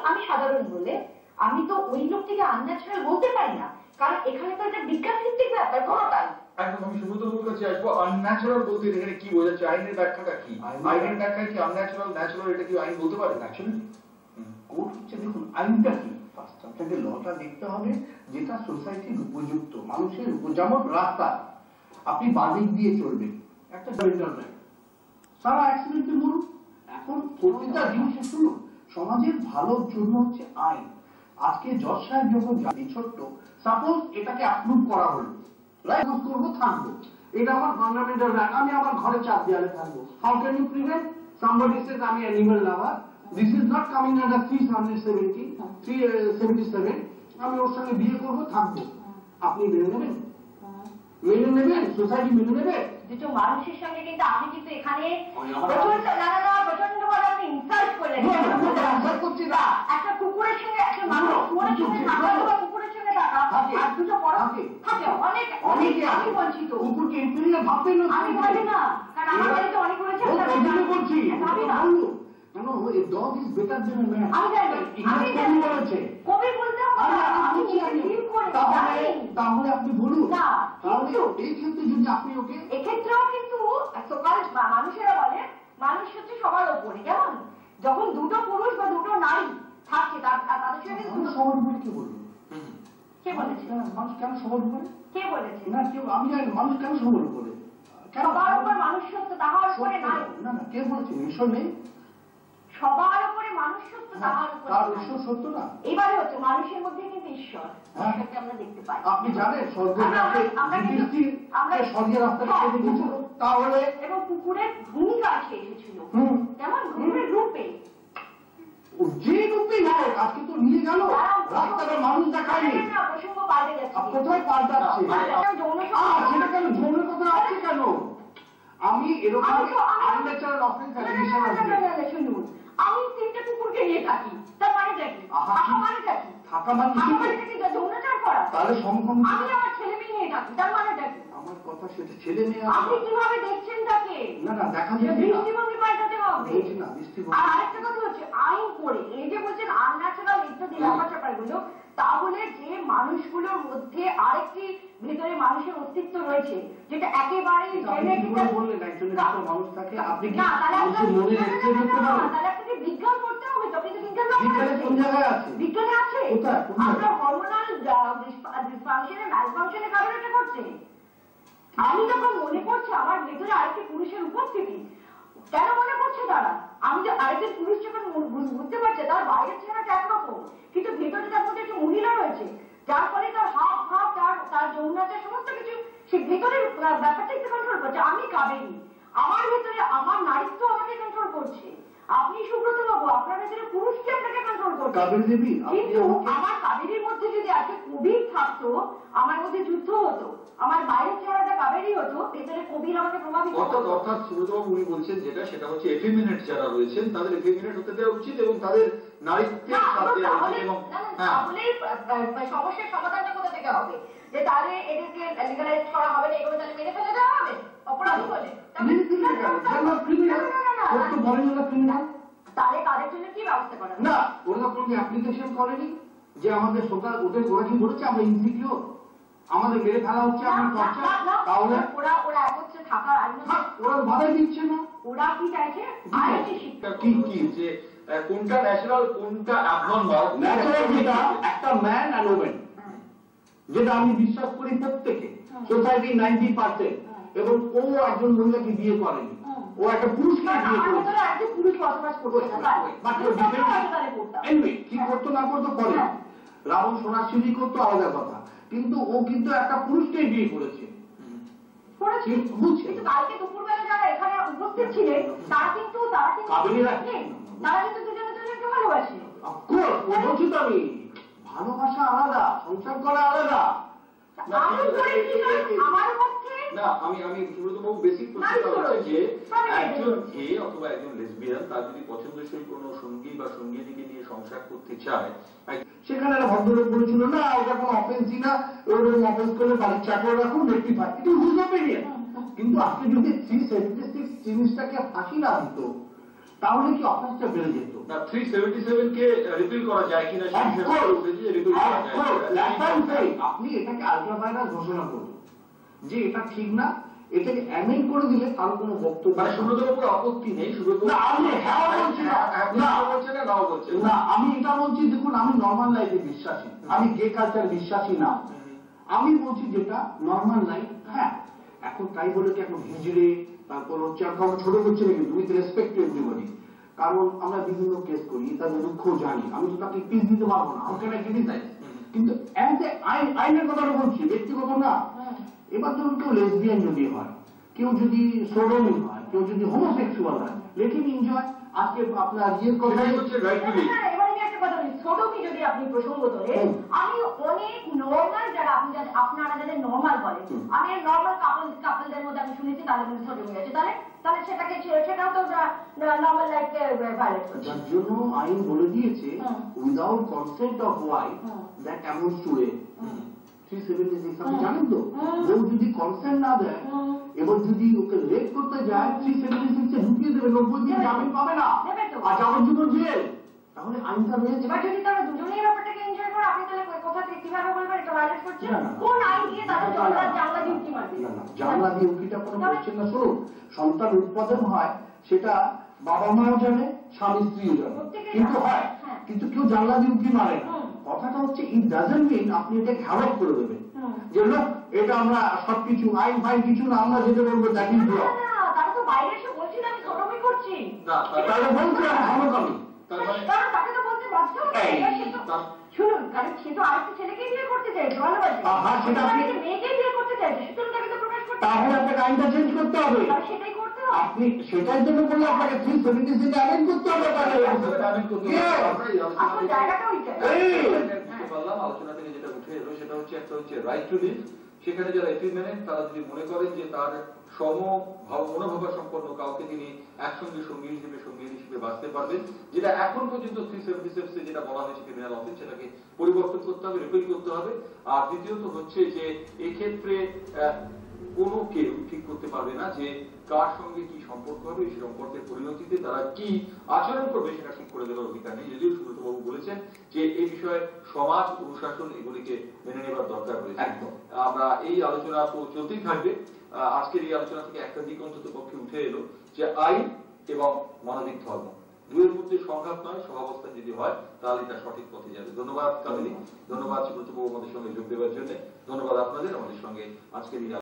আমি সাধারণ বলে আমি তো ওই লোকটিকে আনন্যাচারাল বলতে পারি না, কারণ এখানে তো একটা বিজ্ঞান ভিত্তিক ব্যাপার কোনোটাই। একদম আমি সুব্রতবাবুর কাছে আসবো। আনন্যাচারাল বলতে এখানে কি বোঝাচ্ছে? আইনের ব্যাখ্যাটা কি? আইনের ব্যাখ্যায় কি আনন্যাচারাল ন্যাচারাল এটা কি আইন বলতে পারে? অ্যাকচুয়ালি কোর্ট হচ্ছে, দেখুন আইনটা কি, ফার্স্ট আপনাকে লটা দেখতে হবে যেটা সোসাইটির উপযুক্ত, মানুষের যেমন রাস্তা আপনি বাদিক দিয়ে চলবেন, একটা সারেন্ডার রাইট, সারা অ্যাক্সিডেন্টে মরুন। এখন প্রতিটা জিনিসে শুনুন, সমাজের ভালোর জন্য হচ্ছে আইন। আজকে জজ সাহেব যখন জানি ছোট্ট, সাপোজ এটাকে অ্যাপ্রুভ করা হলো, রাইট করবো থাকবো, এটা আমার ফান্ডামেন্টাল রাইট, আমি আমার ঘরে চাপ দেওয়ালে থাকবো। How can you prevent? Somebody says আমি animal lover, this is not coming under 377, আমি ওর সঙ্গে বিয়ে করবো থাকবো, আপনি মেনে নেবেন? মেনে নেবেন? সোসাইটি মেনে নেবে? দুটো মানুষের সঙ্গে কিন্তু আপনি কিন্তু এখানে প্রচন্ড ভাবে আপনি ইনসাল্ট করলেন। করছি না, একটা কুকুরের সঙ্গে একটা মানুষ কুকুরের সঙ্গে থাকা বা কুকুরের সঙ্গে থাকা আর দুটো বড় থাকে অনেক অনেক আমি বঞ্চিত। কুকুরকে ইনফিরিয়র ভাববেন না, আমি বলি না, কারণ আমার বাড়িতে অনেক করেছে বলছি ভাবি না। কেন a dog is better then a man? আমি জানি, আমি কবি বলেছে, কবি বলতে আমি ফিল করি। তাহলে আপনি বলুন না, তাহলে এই ক্ষেত্রে যদি আপনি ওকে, এক্ষেত্রেও কিন্তু সকাল মানুষেরা বলে মানুষ হচ্ছে সবার ওপরে, কেমন যখন দুটো পুরুষ বা দুটো নারী থাকছে তাদের সঙ্গে সবার উপরে কে বলবে? কে বলেছে? মানুষ কেন সবার উপরে? কে বলেছে? না কেউ, আমি জানি মানুষ কেন সবার উপরে, সবার উপর মানুষ সত্য, তাহার উপরে নাই। না না, কে বলেছে? ঈশ্বর নেই? সবার উপরে মানুষ সত্য, তাহার উপরে তার ঈশ্বর সত্য না? এবারে হচ্ছে মানুষের মধ্যে কিন্তু ঈশ্বর, ঈশ্বরকে আমরা দেখতে পাই। আপনি জানেন স্বর্গের স্বর্গের রাস্তাটা কেটে গেছিল, তাহলে এবং কুকুরের ভূমিকা সে এসেছিল, যেমন কুকুরের রূপে, যে রূপে হোক, আজকে তো নিয়ে গেল রাস্তাটা, মানুষ দেখায়নি। প্রসঙ্গ পাল্টে যাচ্ছে। কোথায় পাল্টাচ্ছে? সেটা কেন যৌনের কথা আসছে কেন? আমি এরকম আনন্যাচারাল অফেন্স অ্যালিগেশন আসবে। শুনুন, আমি 3টে কুকুরকে নিয়ে থাকি, তার মানেটা কি? মানেটা কি? থাকা মানে কি যৌনাচার করা? তাহলে সমকম আমি আমার ছেলে মেয়ে নিয়ে থাকি, তার মানেটা কি? আমার কথা সেটা ছেলে মেয়ে, আপনি কিভাবে দেখছেন তাকে? না না, দেখা যায় দৃষ্টিভঙ্গি পাল্টাতে হবে। বলছি না দৃষ্টিভঙ্গি। আর আরেকটা কথা হচ্ছে আইন করে এই যে বলছেন আনন্যাচারাল ইত্যাদি ব্যাপার স্যাপারগুলো, তাহলে যে মানুষগুলোর মধ্যে আরেকটি ভিতরে মানুষের অস্তিত্ব রয়েছে যেটা একেবারেই বললেন একজন একটা মানুষ থাকে, আপনি কি তাহলে আপনাকে বিজ্ঞান করতে হবে তো? কিন্তু বিজ্ঞানে কোন জায়গায় আছে? বিজ্ঞানে আছে, আমরা হরমোনাল ডিসফাংশনে ম্যালফাংশনের কারণে এটা করছে। আমি যখন মনে করছি আমার ভেতরে আরেকটি পুরুষের উপস্থিতি, কেন মনে করছে তারা? আমি যে আরেকটি পুরুষ যখন বুঝতে পারছে তার বাইরের চেহারাটা একরকম, কিন্তু ভেতরে তার মধ্যে একটা মহিলা রয়েছে, যার ফলে তার হাব ভাব, তার যৌনাচার সমস্ত কিছু সে ভেতরের ব্যাপারটা একটু কন্ট্রোল করছে। আমি কাবেরী, আমার ভেতরে আমার নারীত্ব আমাকে কন্ট্রোল করছে। আপনি সুব্রত বাবু, আপনার ভেতরে পুরুষকে আপনাকে কন্ট্রোল করছে। কিন্তু আমার কাবেরীর মধ্যে যদি আজকে কবির থাকতো, আমার মধ্যে যুদ্ধ হতো, আমার বাইরের চেহারাটা কাবেরী হতো, ভেতরে কবির আমাকে প্রভাবিত করতো। অর্থাৎ সুব্রতবাবু উনি বলছেন যেটা, সেটা হচ্ছে এফেমিনেট যারা রয়েছেন তাদের এফেমিনেট হতে দেওয়া উচিত এবং তাদের নারীত্বের সাথে দেওয়া উচিত। এবং তাহলে সমস্যার সমাধানটা কোথা থেকে হবে? যে তাহলে এদেরকে লিগালাইজ করা হবে না, এগুলো তাহলে মেরে ফেলে দেওয়া হবে অপরাধী বলে? তাহলে তাদের জন্য কি ব্যবস্থা করা? না, ওরা কোনো অ্যাপ্লিকেশন করেনি যে আমাদের সরকার, ওরা কি বলেছে আমরা ইনসিকিউর, আমাদের মেরে ফেলা হচ্ছে, আমরা খরচা, তাহলে ওরা একত্রে থাকার আইন ওরা বাধাই দিচ্ছে না। ওরা কি চাইছে? আইনি শিক্ষা কি কি যে কোনটা ন্যাচারাল কোনটা অ্যাবনর্মাল? ন্যাচারাল যেটা একটা ম্যান অ্যান্ড ওমেন, যেটা আমি বিশ্বাস করি প্রত্যেকে সোসাইটি 90%, এবং ও একজন মহিলাকে বিয়ে করেনি, ও একটা পুরুষকে বিয়ে করেছে। পুরুষ বসবাস করতে কি করতো না করতো করে, রাবণ সোনার সিঁড়ি করতো আলাদা কথা, কিন্তু ও কিন্তু একটা পুরুষকে বিয়ে করেছে। কালকে দুপুরবেলা যারা এখানে উপস্থিত ছিলেন তারা কিন্তু দুজনে দুজনকে ভালোবাসে। বলছি তো আমি, ভালোবাসা আলাদা, সংসার করা আলাদা। না, আমি সুব্রতবাবু বেসিক প্রশ্নটা হচ্ছে যে একজন গে অথবা একজন লেসবিয়ান তার যদি পছন্দসই কোনো সঙ্গী বা সঙ্গীকে নিয়ে সংসার করতে চায়, সেখানে একটা ভদ্রলোক বলেছিল না ওটা কোনো অফেন্সই না, ওরকম অফেন্স করলে বাড়ির চাকর রাখুন রেক্টিফাই, এটা হুজ অপিনিয়ন। কিন্তু আজকে যদি 376 জিনিসটাকে ফাঁসি না দিত, তাহলে কি অফেন্সটা বেড়ে যেত। না 377 কে রিপিল করা যায় কিনা সেই বিষয়ে উঠেছে যে রিপিল করা যায়। আপনি এটাকে আলট্রা ভাইরাস ঘোষণা করুন যে এটা ঠিক না, এটাকে অ্যামেন্ড করে দিলে কারো কোনো বক্তব্য মানে সুব্রতর উপর আপত্তি নেই, সুব্রত না আমি হ্যাঁ বলছি না বলছে না নাও বলছে না, আমি এটা বলছি দেখুন আমি নর্মাল লাইফে বিশ্বাসী, আমি গে কালচার বিশ্বাসী না। আমি বলছি যেটা নর্মাল লাইফ, হ্যাঁ এখন তাই বলে কি এখন হিজড়ে তারপর হচ্ছে আমরা ছোট করছি না, কিন্তু উইথ রেসপেক্ট টু এভরিবডি, কারণ আমরা বিভিন্ন কেস করি তাদের দুঃখ জানি, আমি তো তাকে পিস দিতে পারবো না, আমাকে না ক্রিটিসাইজ, কিন্তু আইনের কথাটা বলছি ব্যক্তিগত না। এবার ধরুন কেউ লেসবিয়ান যদি হয়, কেউ যদি সোডোমি হয়, কেউ যদি হোমোসেক্সুয়াল হয়, লেট হিম এনজয়। আজকে আপনার ইয়ের কথাই হচ্ছে রাইট টু লিভ। এবার আমি একটা কথা বলি, সোডোমি যদি আপনি প্রসঙ্গ তোলেন, আমি অনেক নর্মাল যারা আপনারা যাদের নর্মাল বলেন, আমি নর্মাল কাপলদের মধ্যে আমি শুনেছি তাদের মধ্যে সোডোমি আছে, তাহলে সেটাও তো নর্মাল লাইফকে ভায়োলেট করছে। যার জন্য আইন বলে দিয়েছে without consent of wife that amounts to rape. 376 আপনি জানেন তো, বউ যদি কনসেন্ট না দেয় এবার যদি ওকে রেপ করতে যায় 376 এ ঢুকিয়ে দেবে, 90 দিন জামিন পাবে না আর যাবজ্জীবন জেল। তাহলে আইনটা রয়েছে। এবার যদি তারা দুজনেই ব্যাপারটাকে এনজয় করে, আপনি তাহলে কোথা থেকে কিভাবে বলবেন এটা ভায়োলেট করছে? কোন আইন দিয়ে তাদের জানলা দিয়ে উঁকি মারবে? না জানলা দিয়ে উঁকিটা কোনো কোশ্চেন না। শুনুন, সন্তান উৎপাদন হয় সেটা বাবা মাও জানে, স্বামী স্ত্রীও জানে, কিন্তু হয় কিন্তু কেউ জানলা দিয়ে উঁকি মারে না। কথাটা হচ্ছে ইট ডাজন্ট মিন আপনি এটা ঘাড়ক করে দেবেন যে লোক এটা আমরা সবকিছু আইন ফাইন কিছু না, আমরা যেটা বলবো দ্যাট ইজ ল। তারা তো বাইরে এসে বলছিল আমি সোডোমি করছি, তাহলে বলছে আমি সমকামী, কারণ তাকে তো বলতে বাধ্য হবে। শুনুন, কারণ সে তো আরেকটা ছেলেকেই বিয়ে করতে চাইছে, ভালোবাসে, সেটা আপনি মেয়েকেই বিয়ে করতে চাইছে, সুতরাং তাকে তো প্রকাশ করতে তাহলে আপনাকে আইনটা চেঞ্জ করতে হবে। সেটাই করতে হবে। আপনি সেটার জন্য বললে আপনাকে 376 অ্যামেন্ড করতে হবে। আসল জায়গাটা ওইটাই। আলোচনা থেকে যেটা উঠে এলো সেটা হচ্ছে একটা হচ্ছে রাইট টু লিভ। সেখানে যারা এপিল মেনেন তারা যদি মনে করেন যে তার মনোভাবা সম্পন্ন কাউকে তিনি একসঙ্গে সঙ্গী হিসেবে বাঁচতে পারবেন, যেটা এখন পর্যন্ত 376 যেটা বলা হয়েছে ক্রিমিনাল অফেন্স, সেটাকে পরিবর্তন করতে হবে, রিপিল করতে হবে। আর দ্বিতীয়ত হচ্ছে যে এক্ষেত্রে কোনো কেউ ঠিক করতে পারবে না যে কার সঙ্গে কি সম্পর্ক হবে, এই সম্পর্কের পরিণতিতে তারা কি আচরণ করবে সেটা ঠিক করে দেওয়ার অধিকার নেই। যদিও সুব্রতবাবু বলেছেন যে এই বিষয়ে সমাজ অনুশাসন এগুলিকে মেনে নেবার দরকার রয়েছে। আমরা এই আলোচনা তো চলতেই থাকবে। আজকের এই আলোচনা থেকে একটা দিক অন্তত পক্ষে উঠে এলো যে আইন এবং মানবিক ধর্ম দুয়ের মধ্যে সংঘাত নয়, সহাবস্থান যদি হয় তাহলে এটা সঠিক পথে যাবে। ধন্যবাদ কামিনী, ধন্যবাদ সুব্রতবাবু আমাদের সঙ্গে যোগ দেওয়ার জন্য, ধন্যবাদ আপনাদের আমাদের সঙ্গে আজকের